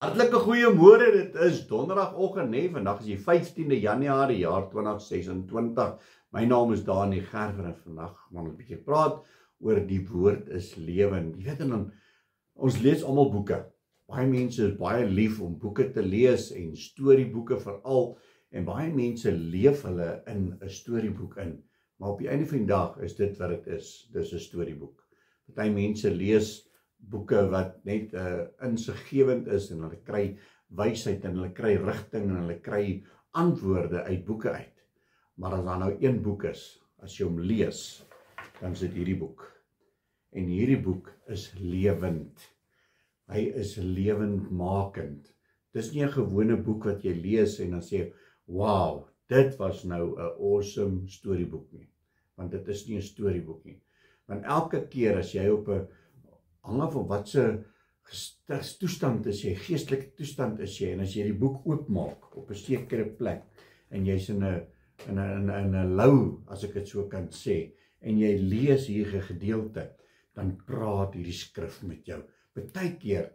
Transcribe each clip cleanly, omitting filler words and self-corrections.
Hartlike goeiemôre, dit is donderdagoggend, nee, vandag is die 15de Januarie, jaar 2026. My naam is Dani Gerber en vandag gaan ons 'n bietjie praat oor die woord is lewend. Jy weet, en ons lees almal boeke. Baie mense is baie lief om boeke te lees en storieboeke veral, en baie mense leef hulle in 'n storieboek in. Maar op die einde van die dag is dit wat dit is, dis 'n storieboek. Party mense lees boeke wat net insiggewend is en hulle kry wysheid en hulle kry rigting en hulle kry antwoorde uit boeke uit. Maar as daar nou een boek is, as jy hom lees, dan is dit hierdie boek. En hierdie boek is lewend. Hy is lewendmakend. Dis nie 'n gewone boek wat jy lees en dan sê, wow, dit was nou 'n awesome storieboek nie. Want dit is nie 'n storieboek nie. Want elke keer as jy op 'n hang af op wat se toestand is jy, geestelike toestand is jy, en as jy die boek oopmaak op 'n sekere plek, en jy's in 'n lou, as ek dit so kan sê, en jy lees hier 'n gedeelte, dan praat hierdie skrif met jou. Partykeer,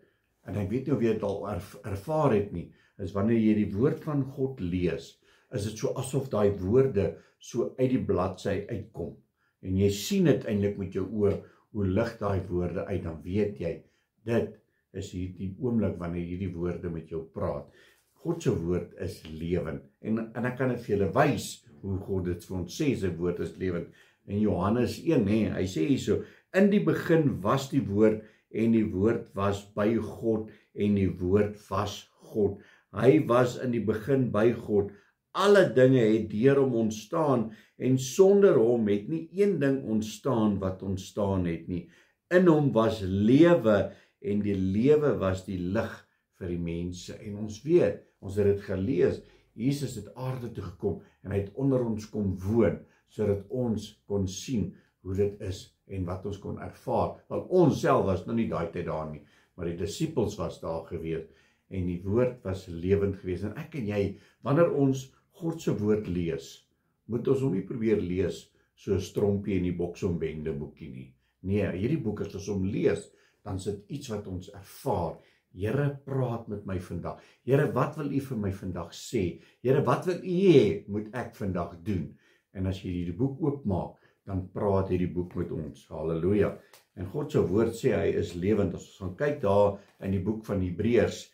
en ek weet nie of jy dit al ervaar het nie, is wanneer jy die woord van God lees, is dit so asof daai woorde so uit die bladsy uitkom, en jy sien dit eintlik met jou oë, hoe lig daai woorde uit, dan weet jy, dit is hierdie oomblik wanneer hierdie woorde met jou praat. God se woord is lewend, en ek kan dit vir julle wys, hoe God dit vir ons sê, sy woord is lewend. In Johannes 1, hy sê hierso, in die begin was die woord, en die woord was by God, en die woord was God. Hy was in die begin by God. Alle dinge het deur hom ontstaan, en sonder hom het nie een ding ontstaan wat ontstaan het nie. In hom was lewe, en die lewe was die lig vir die mense. En ons weet, ons het dit gelees, Jesus het aarde toe gekom, en hy het onder ons kom woon, sodat ons kon sien hoe dit is, en wat ons kon ervaar. Want ons self was nou nie daai tyd daar nie, maar die disippels was daar gewees, en die woord was lewend gewees. En ek en jy, wanneer ons God se woord lees, moet ons hom nie probeer lees so 'n strompie in die Boksomwende boekie nie. Nee, hierdie boek as ons hom lees, dan is dit iets wat ons ervaar. Here, praat met my vandag. Here, wat wil U vir my vandag sê? Here, wat wil U hê moet ek vandag doen? En as jy hierdie boek oopmaak, dan praat hierdie boek met ons. Halleluja. En God se woord sê hy is lewend. As ons gaan kyk daar in die boek van Hebreërs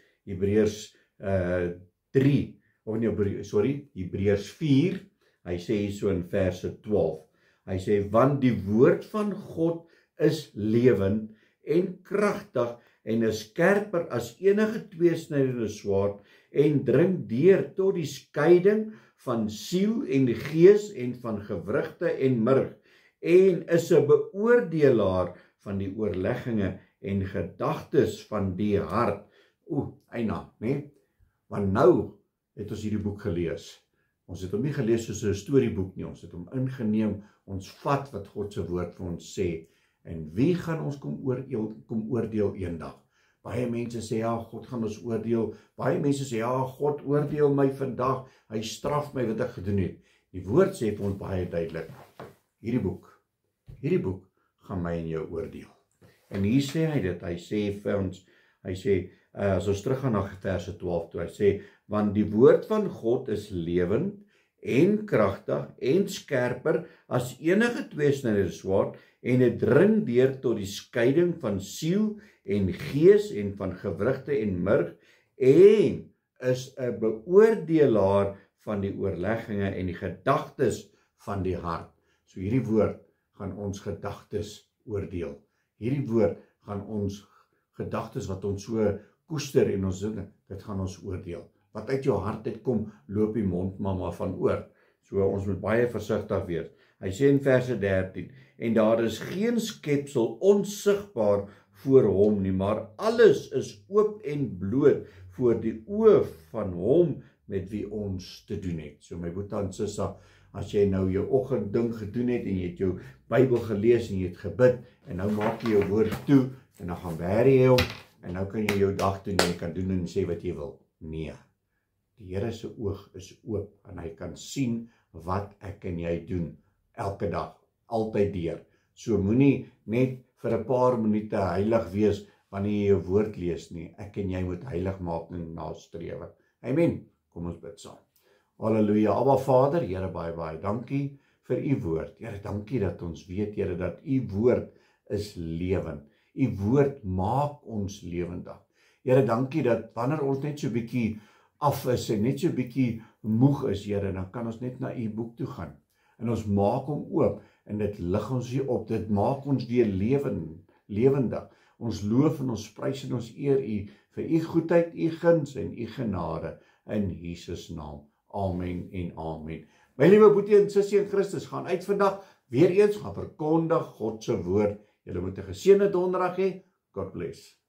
4, hy sê hier so in verse 12, hy sê, want die woord van God is lewend en kragtig en is skerper as enige tweesnydende swaard en dring deur tot die skeiding van siel en gees en van gewrigte en murg en is 'n beoordelaar van die oorlegginge en gedagtes van die hart. Eina, né? Want nou het ons hierdie boek gelees. Ons het hom nie gelees soos 'n storieboek nie, ons het hom ingeneem, ons vat wat God se woord vir ons sê. En wie gaan ons kom oordeel eendag? Baie mense sê, ja, God gaan ons oordeel. Baie mense sê, ja, God oordeel my vandag, hy straf my wat ek gedoen het. Die woord sê vir ons baie duidelik, hierdie boek gaan my en jou oordeel. En hier sê hy dit, hy sê vir ons, hy sê, as ons teruggaan na verse 12 toe, hy sê, want die woord van God is lewend en kragtig en skerper as enige tweesnydende swaard en dit dring deur tot die skeiding van siel en gees en van gewrigte en murg en is 'n beoordelaar van die oorlegginge en die gedagtes van die hart. So hierdie woord gaan ons gedagtes oordeel. Hierdie woord gaan ons gedagtes wat ons so koester en ons dinge, dit gaan ons oordeel. Wat uit jou hart uitkom, loop die mond maar van oor. So ons moet baie versigtig wees. Hy sê in verse 13, en daar is geen skepsel onsigbaar voor hom nie, maar alles is oop en bloot voor die oë van hom met wie ons te doen het. So my boetie en sissa, as jy nou jou oggendding gedoen het en jy het jou Bybel gelees en jy het gebid en nou maak jy jou woord toe en dan gaan bære jy hom en nou kan jy jou dag doen en jy kan doen en sê wat jy wil. Nee. Die Here se oog is oop en hy kan sien wat ek en jy doen elke dag, altyd deur. So moenie net vir 'n paar minute heilig wees wanneer jy jou woord lees nie. Ek en jy moet heiligmaking nastrewe. Amen. Kom ons bid saam. Halleluja. Abba Vader, Here, baie dankie vir u woord. Here, dankie dat ons weet, Here, dat u woord is lewend. U woord maak ons lewendig. Here, dankie dat wanneer ons net so bietjie af is en net so bietjie moeg is, Here, dan kan ons net na u boek toe gaan. En ons maak hom oop en dit lig ons weer op. Dit maak ons weer lewendig. Ons loof en ons prys en ons eer u vir u goedheid, u guns en u genade in Jesus naam. Amen en amen. My liewe boetie en sussie in Christus, gaan uit vandag weer eens gaan verkondig God se woord. Julle moet 'n geseënde donderdag hê. God bless.